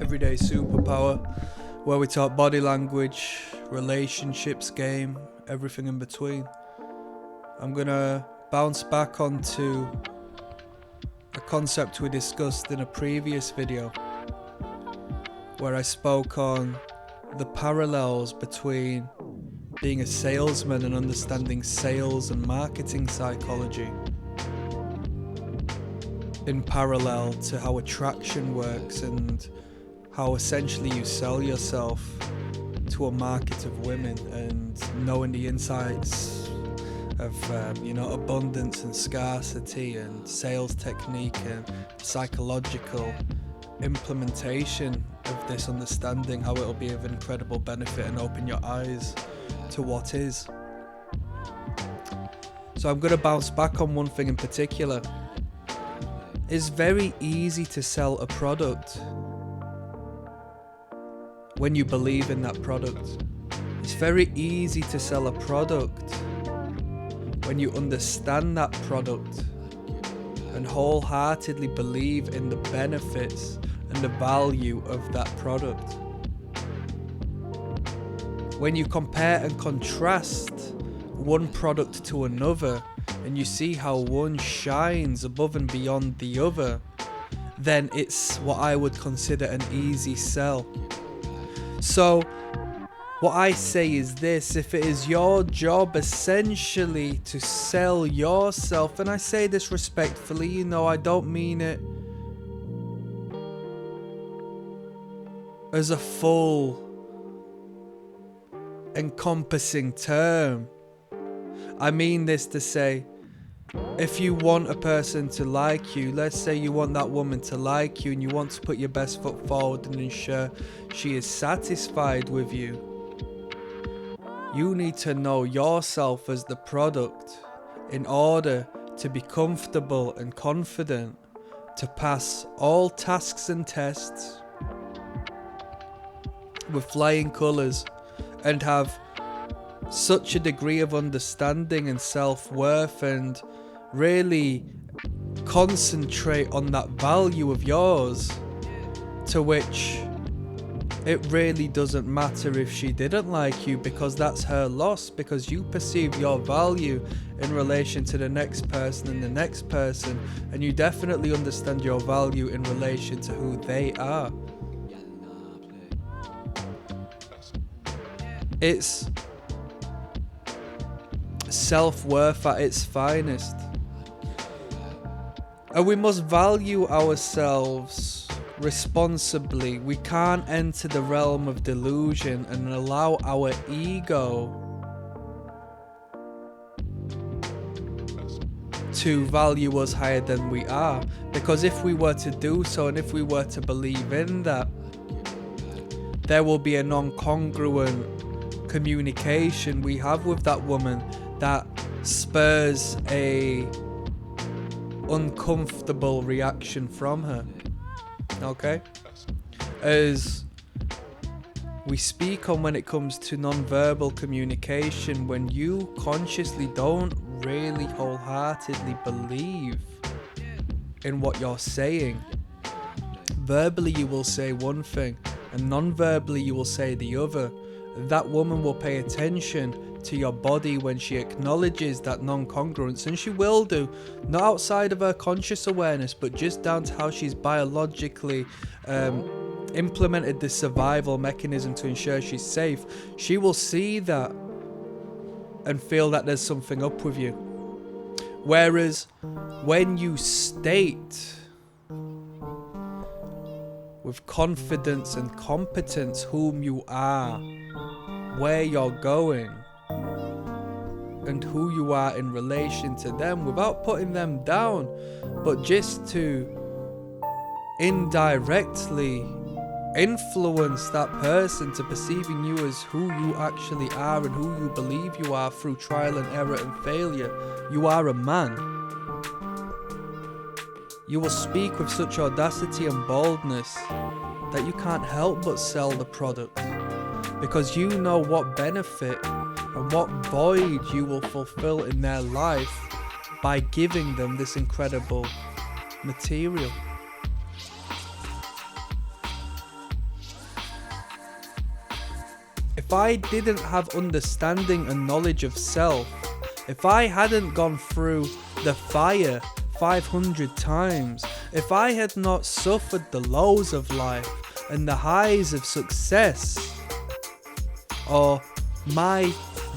Everyday Superpower, where we talk body language, relationships, game, everything in between. I'm gonna bounce back onto a concept we discussed in a previous video, where I spoke on the parallels between being a salesman and understanding sales and marketing psychology, in parallel to how attraction works and how essentially you sell yourself to a market of women, and knowing the insights of abundance and scarcity and sales technique and psychological implementation of this understanding, how it'll be of incredible benefit and open your eyes to what is. So I'm going to bounce back on one thing in particular. It's very easy to sell a product when you believe in that product. It's very easy to sell a product when you understand that product and wholeheartedly believe in the benefits and the value of that product. When you compare and contrast one product to another and you see how one shines above and beyond the other, then it's what I would consider an easy sell. So what I say is this: if it is your job essentially to sell yourself, and I say this respectfully, I don't mean it as a full encompassing term. I mean this to say, if you want a person to like you, let's say you want that woman to like you and you want to put your best foot forward and ensure she is satisfied with you, you need to know yourself as the product in order to be comfortable and confident to pass all tasks and tests with flying colours and have such a degree of understanding and self-worth, and really concentrate on that value of yours, to which it really doesn't matter if she didn't like you, because that's her loss, because you perceive your value in relation to the next person and the next person, and you definitely understand your value in relation to who they are. It's self-worth at its finest. And we must value ourselves responsibly. We can't enter the realm of delusion and allow our ego to value us higher than we are. Because if we were to do so, and if we were to believe in that, there will be a non-congruent communication we have with that woman that spurs a uncomfortable reaction from her. Okay? As we speak on when it comes to non-verbal communication, when you consciously don't really wholeheartedly believe in what you're saying, verbally you will say one thing and non-verbally you will say the other. That woman will pay attention to your body when she acknowledges that non-congruence, and she will do, not outside of her conscious awareness, but just down to how she's biologically implemented this survival mechanism to ensure she's safe. She will see that and feel that there's something up with you. Whereas when you state with confidence and competence whom you are, where you're going, and who you are in relation to them, without putting them down, but just to indirectly influence that person to perceiving you as who you actually are and who you believe you are through trial and error and failure. You are a man. You will speak with such audacity and boldness that you can't help but sell the product, because you know what benefit and what void you will fulfill in their life by giving them this incredible material. if I didn't have understanding and knowledge of self, if I hadn't gone through the fire 500 times, if I had not suffered the lows of life and the highs of success, or my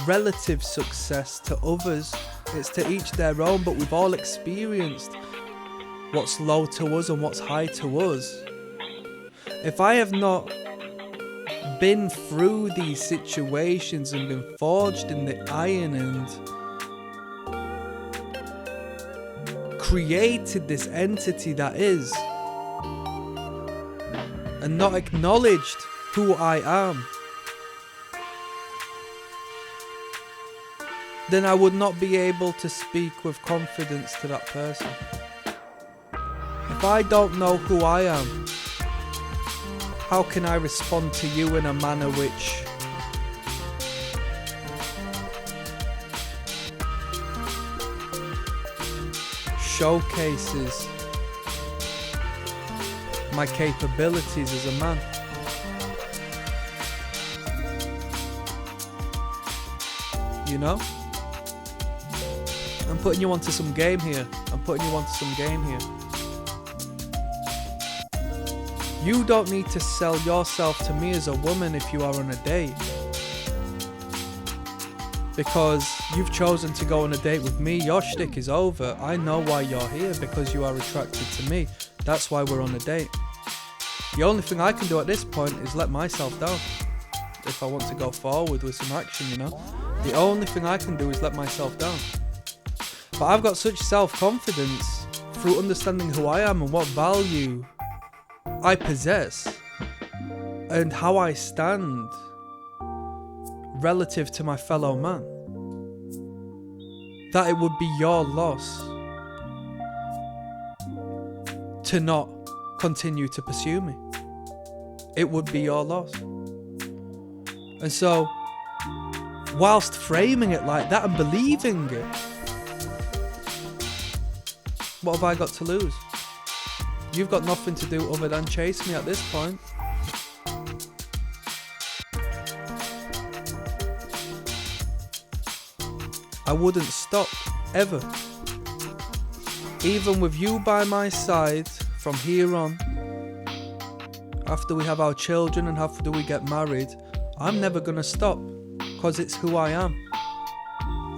relative success to others, it's to each their own, but we've all experienced what's low to us and what's high to us. If I have not been through these situations and been forged in the iron and created this entity that is, and not acknowledged who I am, then I would not be able to speak with confidence to that person. If I don't know who I am, how can I respond to you in a manner which showcases my capabilities as a man? You know? I'm putting you onto some game here. You don't need to sell yourself to me as a woman if you are on a date. Because you've chosen to go on a date with me, your shtick is over. I know why you're here, because you are attracted to me. That's why we're on a date. The only thing I can do at this point is let myself down. If I want to go forward with some action, you know. The only thing I can do is let myself down. But I've got such self-confidence through understanding who I am and what value I possess and how I stand relative to my fellow man, that it would be your loss to not continue to pursue me. It would be your loss. And so, whilst framing it like that and believing it, what have I got to lose? You've got nothing to do other than chase me at this point. I wouldn't stop, ever. Even with you by my side from here on, after we have our children and after we get married, I'm never gonna stop, because it's who I am.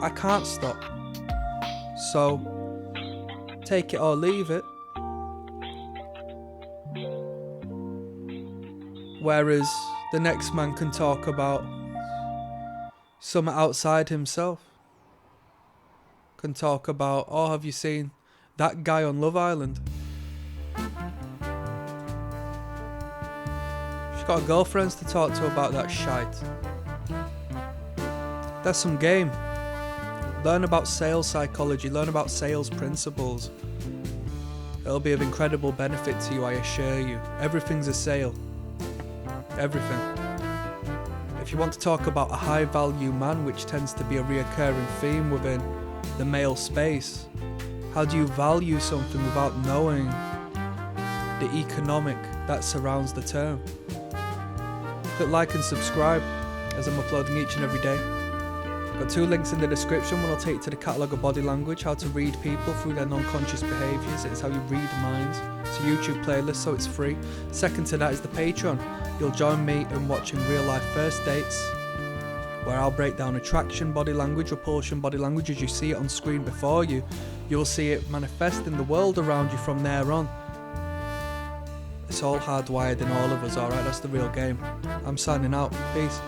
I can't stop. So, take it or leave it. Whereas the next man can talk about something outside himself. Can talk about, oh, have you seen that guy on Love Island? She's got girlfriends to talk to about that shite. That's some game. Learn about sales psychology, learn about sales principles. It'll be of incredible benefit to you, I assure you. Everything's a sale. Everything. If you want to talk about a high value man, which tends to be a reoccurring theme within the male space, how do you value something without knowing the economic that surrounds the term? Click like and subscribe, as I'm uploading each and every day. Got 2 links in the description. One will take you to the catalogue of body language, how to read people through their non-conscious behaviours. It's how you read minds. It's a YouTube playlist, so it's free. Second to that is the Patreon. You'll join me in watching real life first dates, where I'll break down attraction body language, repulsion body language as you see it on screen before you. You'll see it manifest in the world around you from there on. It's all hardwired in all of us, alright? That's the real game. I'm signing out. Peace.